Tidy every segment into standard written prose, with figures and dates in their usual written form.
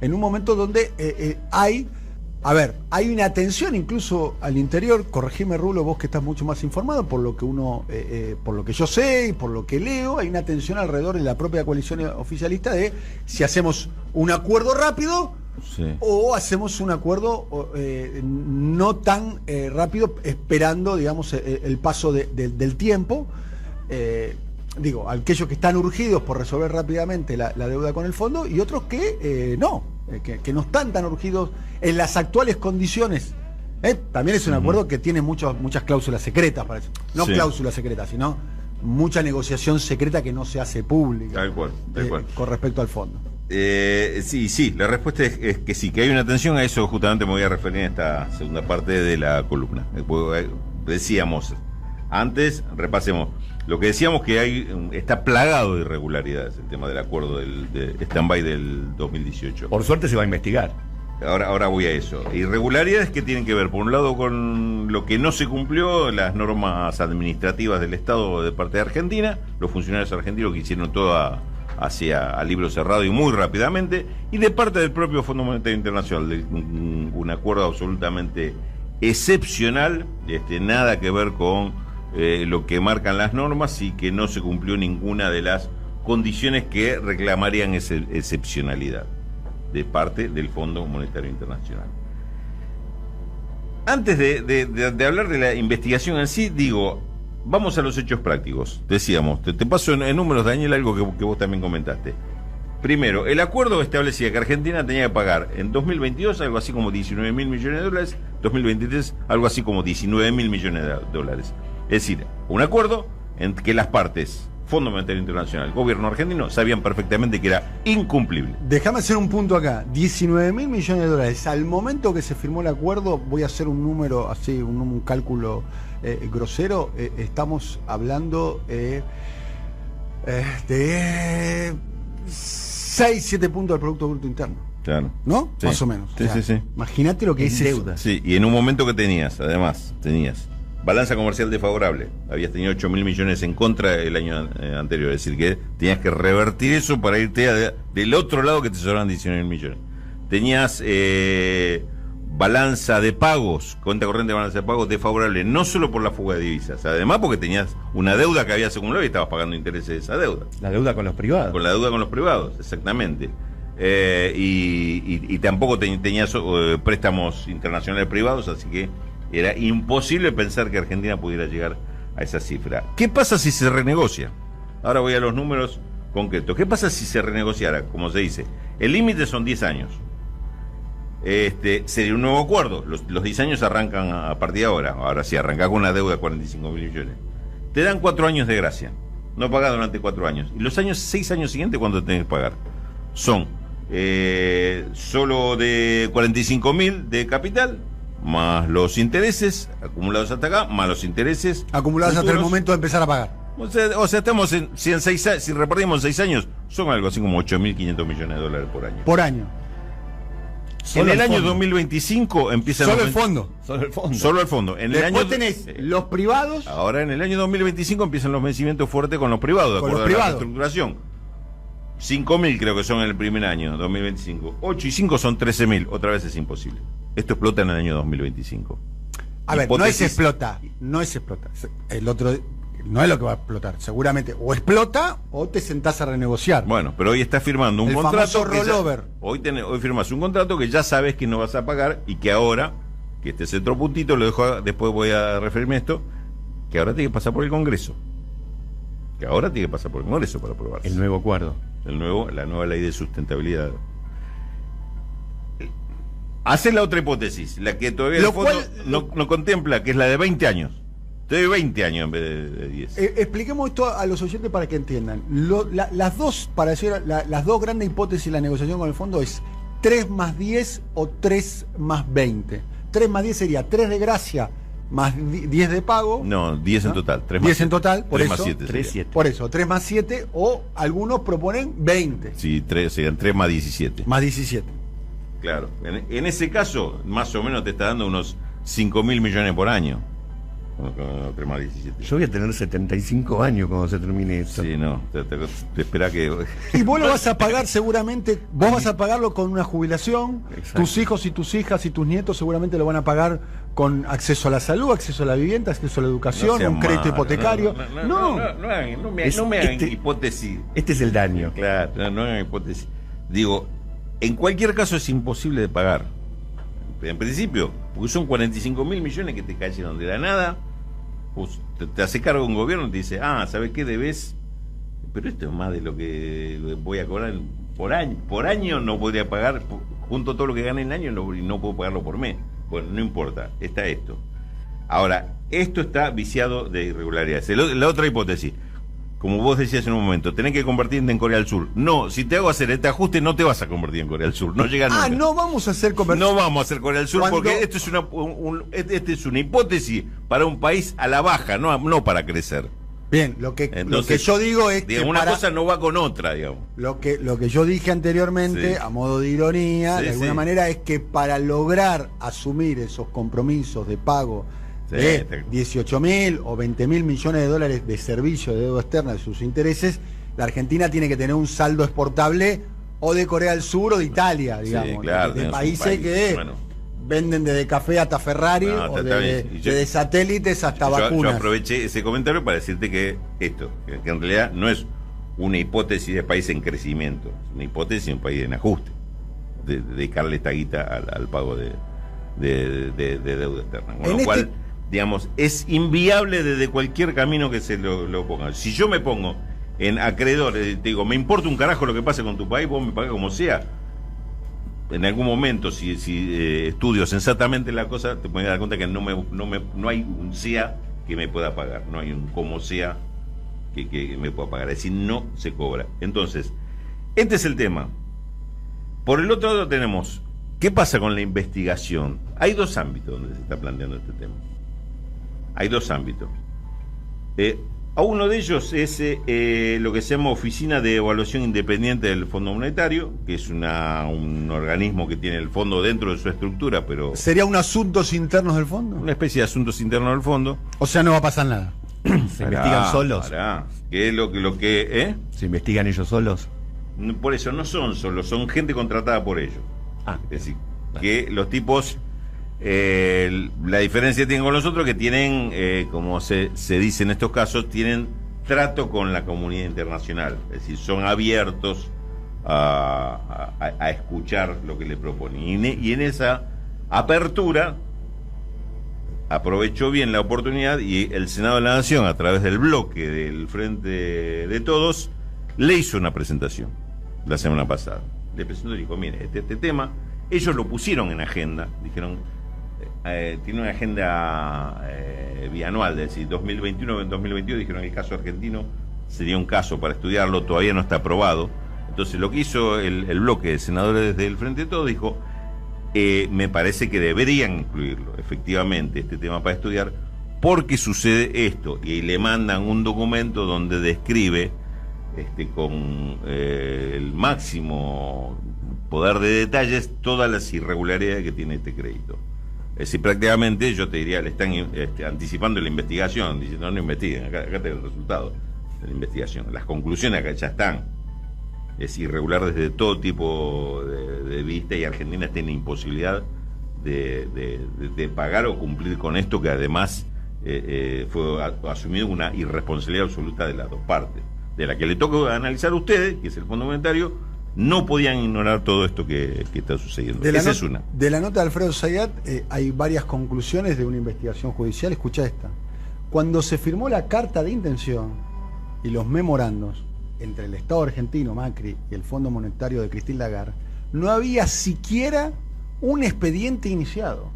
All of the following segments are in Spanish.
en un momento donde hay una tensión incluso al interior. Corregime, Rulo, vos que estás mucho más informado, por lo que por lo que yo sé y por lo que leo, hay una tensión alrededor de la propia coalición oficialista de si hacemos un acuerdo rápido, sí, o hacemos un acuerdo no tan rápido, esperando, digamos, el paso del tiempo. Aquellos que están urgidos por resolver rápidamente la deuda con el fondo, y otros que no están tan urgidos en las actuales condiciones. También es un acuerdo que tiene muchas cláusulas secretas, parece. No, sí, cláusulas secretas, sino mucha negociación secreta que no se hace pública. Tal cual. Con respecto al fondo. Sí, la respuesta es que sí, que hay una tensión. A eso justamente me voy a referir en esta segunda parte de la columna. Decíamos antes, repasemos. Lo que decíamos que está plagado de irregularidades el tema del acuerdo de stand-by del 2018. Por suerte se va a investigar. Ahora voy a eso. Irregularidades que tienen que ver, por un lado, con lo que no se cumplió, las normas administrativas del Estado de parte de Argentina, los funcionarios argentinos que hicieron todo a libro cerrado y muy rápidamente, y de parte del propio Fondo Monetario Internacional, un acuerdo absolutamente excepcional, nada que ver con lo que marcan las normas, y que no se cumplió ninguna de las condiciones que reclamarían esa excepcionalidad de parte del Fondo Monetario Internacional. Antes de hablar de la investigación en sí, vamos a los hechos prácticos. Decíamos, te paso en números, Daniel, algo que vos también comentaste. Primero, el acuerdo establecía que Argentina tenía que pagar en 2022 algo así como 19.000 millones de dólares, 2023 algo así como 19.000 millones de dólares. Es decir, un acuerdo en que las partes, Fondo Monetario Internacional, gobierno argentino, sabían perfectamente que era incumplible. Déjame hacer un punto acá. 19.000 millones de dólares. Al momento que se firmó el acuerdo, voy a hacer un número así, un cálculo grosero, estamos hablando de 6-7 puntos del Producto Bruto Interno. Claro. ¿No? Sí. Más o menos. Sí, sí. Imagínate lo que es deuda. Sí, y en un momento que tenías balanza comercial desfavorable, habías tenido 8.000 millones en contra el año anterior, es decir, que tenías que revertir eso para irte del otro lado, que te sobraban 19.000 millones. Tenías balanza de pagos, cuenta corriente de balanza de pagos desfavorable, no solo por la fuga de divisas, además porque tenías una deuda que habías acumulado y estabas pagando intereses de esa deuda. La deuda con los privados. Con la deuda con los privados, exactamente. Y tampoco tenías préstamos internacionales privados, así que era imposible pensar que Argentina pudiera llegar a esa cifra. ¿Qué pasa si se renegocia? Ahora voy a los números concretos. ¿Qué pasa si se renegociara? Como se dice, el límite son 10 años. Sería un nuevo acuerdo. Los 10 años arrancan a partir de ahora. Ahora sí, arrancás con una deuda de 45.000 millones. Te dan 4 años de gracia. No pagás durante 4 años. Y los 6 años siguientes, ¿cuánto tenés que pagar? Son solo de 45.000 de capital, más los intereses acumulados hasta acá, más los intereses acumulados futuros, hasta el momento de empezar a pagar. O sea, estamos si repartimos 6 años, son algo así como 8.500 millones de dólares por año. Por año. En el año 2025 empiezan Solo el fondo. Solo el fondo. Después tenés los privados. Ahora en el año 2025 empiezan los vencimientos fuertes con los privados, de acuerdo a la reestructuración. 5.000 creo que son en el primer año, 2025. 8 y 5 son 13.000. Otra vez es imposible. Esto explota en el año 2025. A ver, no es explota. El otro no es lo que va a explotar. Seguramente o explota o te sentás a renegociar. Bueno, pero hoy estás firmando un contrato. Rollover. Hoy firmas un contrato que ya sabes que no vas a pagar y que ahora, que este es otro puntito, lo dejo, después voy a referirme a esto, que ahora tiene que pasar por el Congreso. Para aprobarse. El nuevo acuerdo. La nueva ley de sustentabilidad. Hace la otra hipótesis, la que todavía el fondo no contempla, que es la de 20 años. Te doy 20 años en vez de 10. Expliquemos esto a los oyentes para que entiendan. Las dos grandes hipótesis de la negociación con el fondo es 3 más 10 o 3 más 20. 3 más 10 sería 3 de gracia más 10 de pago. No, 10 en total. 3 más 10 en total, por 3 eso. Más 7 7. Por eso, 3 más 7 o algunos proponen 20. Sí, serían 3 más 17. Más 17. Claro. En ese caso, más o menos te está dando unos 5.000 millones por año. con 3 más 17. Yo voy a tener 75 años cuando se termine esto. Sí, no, te espera que... Y vos lo vas a pagar seguramente, vos vas a pagarlo con una jubilación, Exacto. tus hijos y tus hijas y tus nietos seguramente lo van a pagar con acceso a la salud, acceso a la vivienda, acceso a la educación, sean un crédito malos, hipotecario. No me hagan Este- hipótesis. Este es el daño. Claro, no hagan hipótesis. Digo, en cualquier caso es imposible de pagar. En principio, porque son 45.000 millones que te cayeron de la nada. Pues te hace cargo un gobierno y te dice, ¿sabes qué debes? Pero esto es más de lo que voy a cobrar por año. Por año no podría pagar, junto a todo lo que gane en el año, y no puedo pagarlo por mes. Bueno, no importa, está esto. Ahora, esto está viciado de irregularidades. La otra hipótesis, como vos decías en un momento, tenés que convertirte en Corea del Sur. No, si te hago hacer este ajuste, no te vas a convertir en Corea del Sur. No llega nunca. No vamos a hacer No vamos a hacer Corea del Sur Cuando- porque esto es este es una hipótesis para un país a la baja, no para crecer. Bien, lo que Entonces, yo digo es que digamos, una cosa no va con otra, digamos. lo que yo dije anteriormente, Sí. a modo de ironía, Sí, de alguna sí. manera, es que para lograr asumir esos compromisos de pago Sí, de 18.000 o 20.000 millones de dólares de servicio de deuda externa de sus intereses, la Argentina tiene que tener un saldo exportable o de Corea del Sur o de Italia, digamos, claro, de tenemos un países país, que bueno. venden desde café hasta Ferrari No, o está de, bien. Y de satélites hasta Yo vacunas. aproveché ese comentario para decirte que esto, que en realidad no es una hipótesis de país en crecimiento, es una hipótesis de un país en ajuste, de dedicarle esta guita al pago de deuda externa. Con En lo cual, este- digamos, es inviable desde cualquier camino que se lo ponga. Si yo me pongo en acreedor, te digo, me importa un carajo lo que pase con tu país, vos me pagás como sea. En algún momento, si estudio sensatamente la cosa, te puedes dar cuenta que no hay un sea que me pueda pagar, no hay un como sea que me pueda pagar, es decir, no se cobra. Entonces, este es el tema. Por el otro lado tenemos, ¿qué pasa con la investigación? Hay dos ámbitos donde se está planteando este tema. Hay dos ámbitos. A uno de ellos es lo que se llama Oficina de Evaluación Independiente del Fondo Monetario, que es un organismo que tiene el fondo dentro de su estructura, pero ¿Sería un asuntos internos del fondo? una especie de asuntos internos del fondo. O sea, no va a pasar nada. Se investigan solos. ¿Qué es lo que Se investigan ellos solos. Por eso no son solos, son gente contratada por ellos. Es decir, que los tipos, la diferencia que tienen con los otros, que tienen, como se dice en estos casos, tienen trato con la comunidad internacional. Es decir, son abiertos a escuchar lo que le proponen. Y en esa apertura aprovechó bien la oportunidad y el Senado de la Nación, a través del bloque del Frente de Todos, le hizo una presentación la semana pasada. Le presentó y dijo, mire, este tema, ellos lo pusieron en agenda, dijeron, tiene una agenda bianual, es decir, 2021-2022, dijeron el caso argentino sería un caso para estudiarlo, todavía no está aprobado. Entonces lo que hizo el bloque de senadores del Frente de Todos dijo, me parece que deberían incluirlo, efectivamente, este tema para estudiar, porque sucede esto, y le mandan un documento donde describe con el máximo poder de detalles todas las irregularidades que tiene este crédito. Es decir, prácticamente yo te diría, le están anticipando la investigación, diciendo no investiguen, acá tenés el resultado de la investigación, las conclusiones acá ya están. Es irregular desde todo tipo de vista, y Argentina tiene imposibilidad de pagar o cumplir con esto, que además fue asumido una irresponsabilidad absoluta de las dos partes, de la que le toca analizar a ustedes, que es el Fondo Monetario. No podían ignorar todo esto que está sucediendo. Esa es una. De la nota de Alfredo Zayat hay varias conclusiones de una investigación judicial. Escucha esta. Cuando se firmó la carta de intención y los memorandos entre el Estado argentino, Macri, y el Fondo Monetario de Christine Lagarde, no había siquiera un expediente iniciado.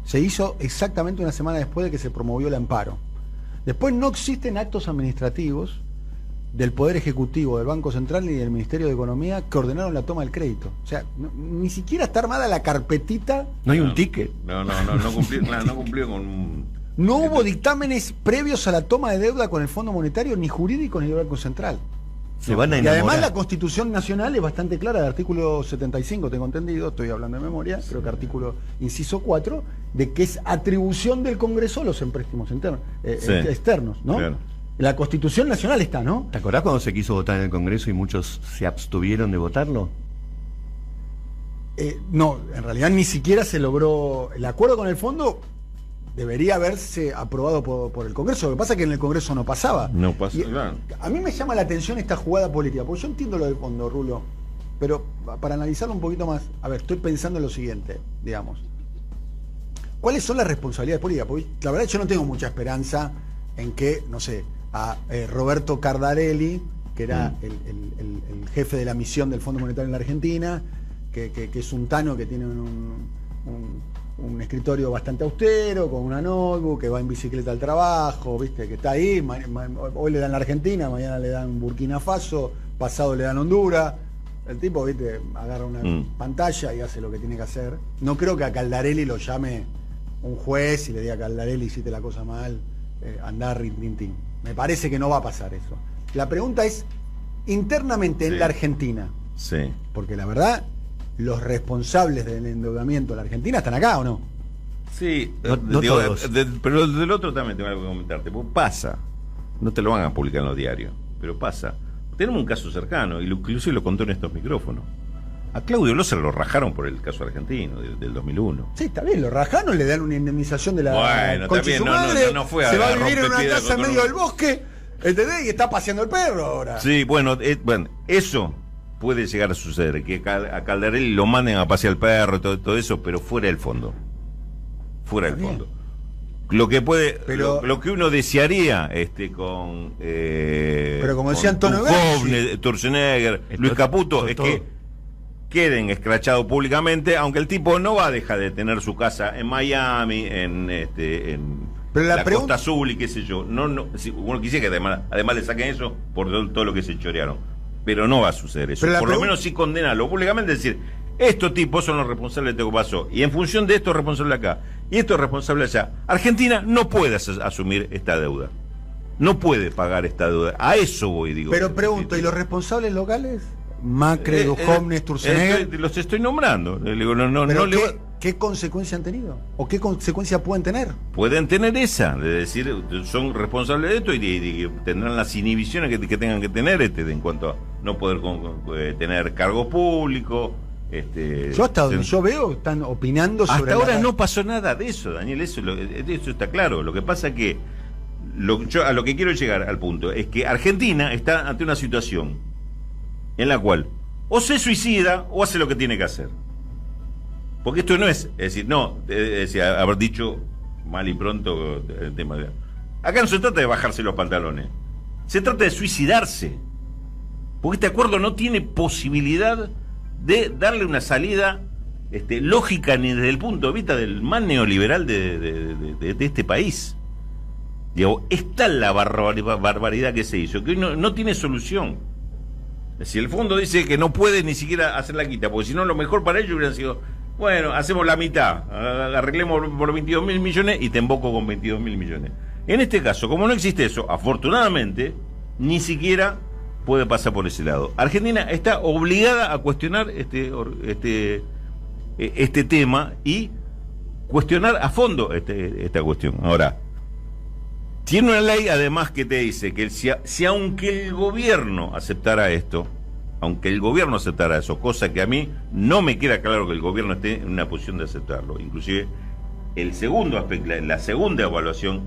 Se hizo exactamente una semana después de que se promovió el amparo. Después no existen actos administrativos del Poder Ejecutivo, del Banco Central ni del Ministerio de Economía que ordenaron la toma del crédito. O sea, ni siquiera está armada la carpetita. No hay un ticket. No cumplió, claro, no cumplió con... No hubo dictámenes previos a la toma de deuda con el Fondo Monetario, ni jurídicos ni del Banco Central. Se van a Y enamorar. además la Constitución Nacional es bastante clara, el artículo 75, tengo entendido, estoy hablando de memoria, creo que artículo inciso 4, de que es atribución del Congreso los empréstamos externos, ¿no? Claro. La Constitución Nacional está, ¿no? ¿Te acordás cuando se quiso votar en el Congreso y muchos se abstuvieron de votarlo? No, en realidad ni siquiera se logró el acuerdo con el fondo. Debería haberse aprobado por el Congreso. Lo que pasa es que en el Congreso no pasaba. No pasa, Y, claro. a mí me llama la atención esta jugada política, porque yo entiendo lo del fondo, Rulo, pero para analizarlo un poquito más, a ver, estoy pensando en lo siguiente, digamos. ¿Cuáles son las responsabilidades políticas? Porque la verdad yo no tengo mucha esperanza en que, no sé, a Roberto Cardarelli, que era el jefe de la misión del Fondo Monetario en la Argentina, que es un tano que tiene un escritorio bastante austero, con una notebook, que va en bicicleta al trabajo, viste, que está ahí, hoy le dan la Argentina, mañana le dan Burkina Faso, pasado le dan Honduras. El tipo, viste, agarra una pantalla y hace lo que tiene que hacer. No creo que a Caldarelli lo llame un juez y le diga a Caldarelli, hiciste la cosa mal, andá, rin. Me parece que no va a pasar eso. La pregunta es, internamente en la Argentina, Sí. porque la verdad, los responsables del endeudamiento de la Argentina están acá, ¿o no? Sí, No digo, todos. pero del otro también tengo algo que comentarte. Pues pasa, no te lo van a publicar en los diarios, pero pasa. Tenemos un caso cercano, y inclusive lo contó en estos micrófonos. A Claudio Loza lo rajaron por el caso argentino del 2001. Sí, está bien, los rajanos le dan una indemnización de la Bueno, concha está de su bien, madre, no fue a se va a vivir en una rompepiedra casa en contra medio un- del bosque, ¿entendés? Y está paseando el perro ahora. Sí, bueno, eso puede llegar a suceder, que a Caldarelli lo manden a pasear el perro, todo eso, pero fuera del fondo. Fuera del Está bien. fondo. Lo que puede, Pero- lo que uno desearía, con Pero como decía con Antonio Duhovne, Bergi. Turzenegger, Es Luis todo- Caputo, es todo. que queden escrachados públicamente, aunque el tipo no va a dejar de tener su casa en Miami, en Pero la la pregunta- Costa Azul y qué sé yo. No, si uno quisiera que además le saquen eso por todo lo que se chorearon. Pero no va a suceder eso. Pero la Por lo pregun- menos sí condenarlo públicamente, decir, estos tipos son los responsables de lo que pasó. Y en función de esto es responsable acá. Y esto es responsable allá. Argentina no puede asumir esta deuda. No puede pagar esta deuda. A eso voy, digo. Pero pregunto, ¿y los responsables locales? Macri, Duhovne, Sturzenegger. Los estoy nombrando. Le digo, no ¿Pero le va- qué consecuencia han tenido? ¿O qué consecuencia pueden tener? pueden tener esa, de decir, son responsables de esto y tendrán las inhibiciones que tengan que tener en cuanto a no poder tener cargo público. Yo hasta donde yo veo están opinando sobre Hasta ahora la- no pasó nada de eso, Daniel, eso está claro. Lo que pasa es que yo a lo que quiero llegar al punto es que Argentina está ante una situación en la cual o se suicida o hace lo que tiene que hacer. Porque esto no es decir, no, haber dicho mal y pronto el tema de... Acá no se trata de bajarse los pantalones, se trata de suicidarse. Porque este acuerdo no tiene posibilidad de darle una salida lógica ni desde el punto de vista del más neoliberal de este país. Digo, es tal la barbaridad que se hizo que hoy no tiene solución. Si el fondo dice que no puede ni siquiera hacer la quita, porque si no lo mejor para ellos hubiera sido, bueno, hacemos la mitad, arreglemos por 22.000 millones y te emboco con 22.000 millones. En este caso, como no existe eso, afortunadamente, ni siquiera puede pasar por ese lado. Argentina está obligada a cuestionar este tema y cuestionar a fondo esta cuestión. Ahora, tiene una ley además que te dice que si aunque el gobierno aceptara esto, cosa que a mí no me queda claro que el gobierno esté en una posición de aceptarlo, inclusive el segundo aspecto, la segunda evaluación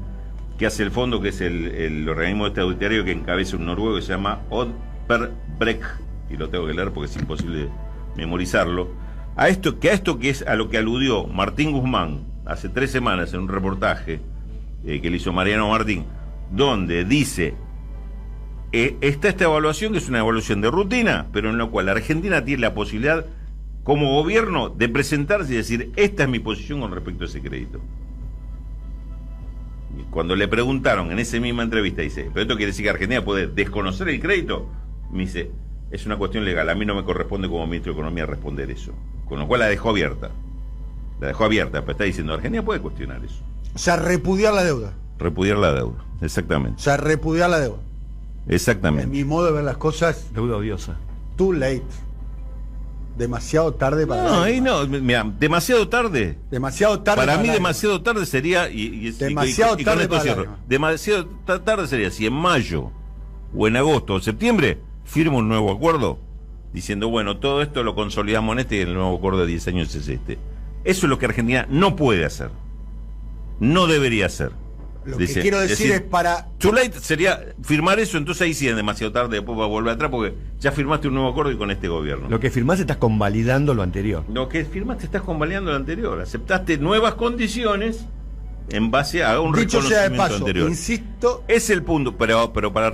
que hace el fondo, que es el organismo estatutario que encabeza un noruego que se llama Odd Per Breck, y lo tengo que leer porque es imposible memorizarlo, a esto que es a lo que aludió Martín Guzmán hace 3 semanas en un reportaje que le hizo Mariano Martín, donde dice, está esta evaluación, que es una evaluación de rutina, pero en la cual Argentina tiene la posibilidad, como gobierno, de presentarse y decir, esta es mi posición con respecto a ese crédito. Y cuando le preguntaron en esa misma entrevista, dice, ¿pero esto quiere decir que Argentina puede desconocer el crédito? Me dice, es una cuestión legal, a mí no me corresponde como ministro de Economía responder eso. Con lo cual la dejó abierta, pero está diciendo, Argentina puede cuestionar eso. O sea, repudiar la deuda. Repudiar la deuda, exactamente. O sea, repudiar la deuda. Exactamente. En mi modo de ver las cosas, Deuda odiosa. too late. Demasiado tarde para... No, ahí no, mira, demasiado tarde. Demasiado tarde Para mí la- demasiado tarde sería Demasiado con tarde esto para cierro. la- Demasiado tarde sería si en mayo o en agosto o septiembre firma un nuevo acuerdo diciendo, bueno, todo esto lo consolidamos en este y el nuevo acuerdo de 10 años es este. Eso es lo que Argentina no puede hacer. No debería hacer. Lo que quiero decir es para... Too late sería firmar eso, entonces ahí sí es demasiado tarde, después va a volver atrás porque ya firmaste un nuevo acuerdo y con este gobierno. Lo que firmás estás convalidando lo anterior. Lo que firmaste estás convalidando lo anterior, aceptaste nuevas condiciones en base a un Dicho sea de reconocimiento paso, anterior. insisto, Es el punto, pero para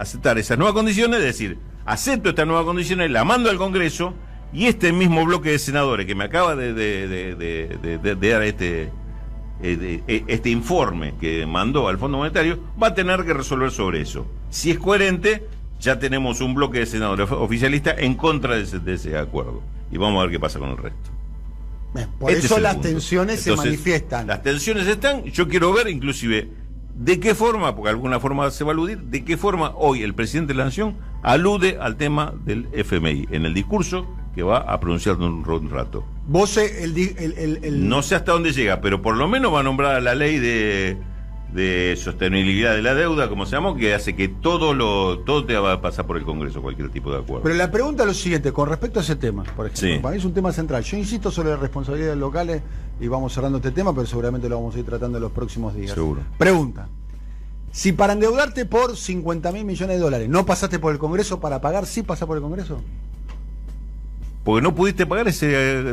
aceptar esas nuevas condiciones, es decir, acepto estas nuevas condiciones, la mando al Congreso y este mismo bloque de senadores que me acaba de dar este informe que mandó al Fondo Monetario, va a tener que resolver sobre eso. Si es coherente, ya tenemos un bloque de senadores oficialistas en contra de ese acuerdo. Y vamos a ver qué pasa con el resto. por Este eso es el las punto. tensiones se Entonces, manifiestan. Las tensiones están, yo quiero ver inclusive de qué forma, porque de alguna forma se va a aludir, de qué forma hoy el presidente de la Nación alude al tema del FMI en el discurso que va a pronunciar en un rato. Vos, No sé hasta dónde llega, pero por lo menos va a nombrar a la ley de sostenibilidad de la deuda, como se llama, que hace que todo te va a pasar por el Congreso, cualquier tipo de acuerdo. Pero la pregunta es lo siguiente, con respecto a ese tema, por ejemplo, Sí. para mí es un tema central. Yo insisto sobre las responsabilidades locales y vamos cerrando este tema, pero seguramente lo vamos a ir tratando en los próximos días. Seguro. Pregunta. Si para endeudarte por 50.000 millones de dólares no pasaste por el Congreso, para pagar sí pasás por el Congreso. Porque no pudiste pagar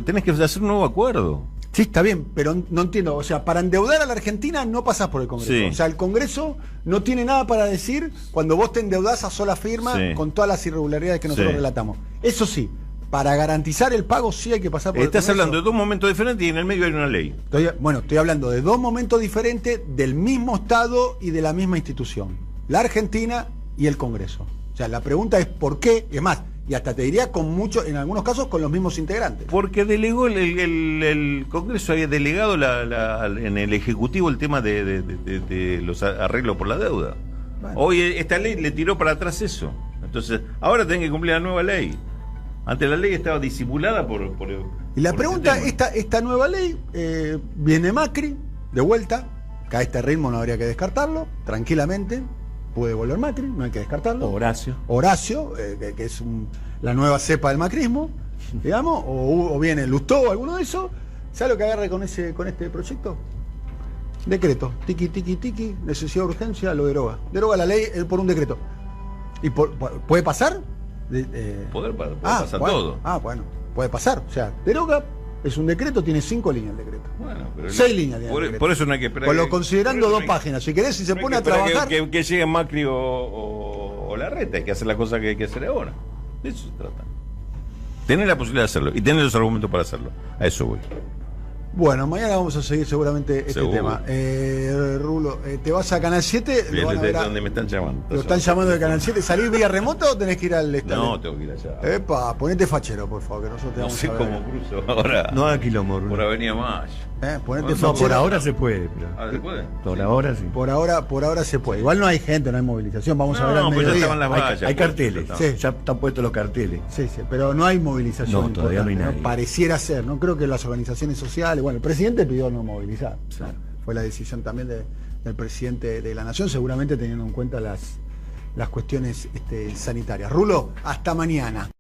tenés que hacer un nuevo acuerdo. Sí, está bien, pero no entiendo. O sea, para endeudar a la Argentina no pasás por el Congreso. Sí. O sea, el Congreso no tiene nada para decir cuando vos te endeudás a sola firma Sí. con todas las irregularidades que nosotros Sí. relatamos. Eso sí, para garantizar el pago sí hay que pasar por el Estás Congreso. hablando de dos momentos diferentes y en el medio hay una ley. Estoy hablando de dos momentos diferentes del mismo Estado y de la misma institución. La Argentina y el Congreso. O sea, la pregunta es ¿por qué? Es más, y hasta te diría en algunos casos, con los mismos integrantes. Porque delegó el Congreso había delegado en el Ejecutivo el tema de los arreglos por la deuda. Bueno. Hoy esta ley le tiró para atrás eso. Entonces, ahora tienen que cumplir la nueva ley. Antes la ley estaba disimulada por Y la por pregunta, ese tema. esta nueva ley, viene Macri, de vuelta, que a este ritmo no habría que descartarlo, tranquilamente, puede volver Macri, no hay que descartarlo. Horacio. Horacio, que es la nueva cepa del macrismo, digamos, o viene Lustó o alguno de esos. ¿Sabe lo que agarre con este proyecto? Decreto, tiki, tiki, tiki, necesidad de urgencia, lo deroga. Deroga la ley por un decreto. ¿Y puede pasar? Puede pasar bueno, todo. Bueno, puede pasar. O sea, deroga, es un decreto, tiene 5 líneas el decreto. Bueno, pero 6 líneas tiene el decreto. por eso no hay que esperar. Considerando por eso dos no hay- páginas. Si querés, si se no hay pone a que esperar trabajar. que llegue Macri o Larreta, hay que hacer la cosa que hay que hacer ahora. De eso se trata. Tener la posibilidad de hacerlo y tener los argumentos para hacerlo. A eso voy. Bueno, mañana vamos a seguir seguramente este Seguro. tema. Rulo, ¿te vas a Canal 7? Lo van a Desde ver donde me están llamando. ¿Lo están llamando de Canal 7? ¿Salís vía remota o tenés que ir al estadio? No, tengo que ir allá. Epa, ponete fachero, por favor, que nosotros te No vamos sé a ver. cómo cruzo ahora. No haga quilombo, Rulo. Por Avenida Mayo. Ponete No, No, fachero. por ahora se puede. Pero Ah, ¿se puede? por ahora sí. Por ahora se puede. Igual no hay gente, no hay movilización. Vamos a ver al No, pues ya mediodía. estaban las vallas. Hay pues, carteles. ya está. Sí. Ya están puestos los carteles. Sí, pero no hay movilización. No, todavía no hay importante, nadie. Pareciera ser, no creo que las organizaciones sociales, bueno, el presidente pidió no movilizar. Claro. Fue la decisión también del presidente de la Nación, seguramente teniendo en cuenta las cuestiones sanitarias. Rulo, hasta mañana.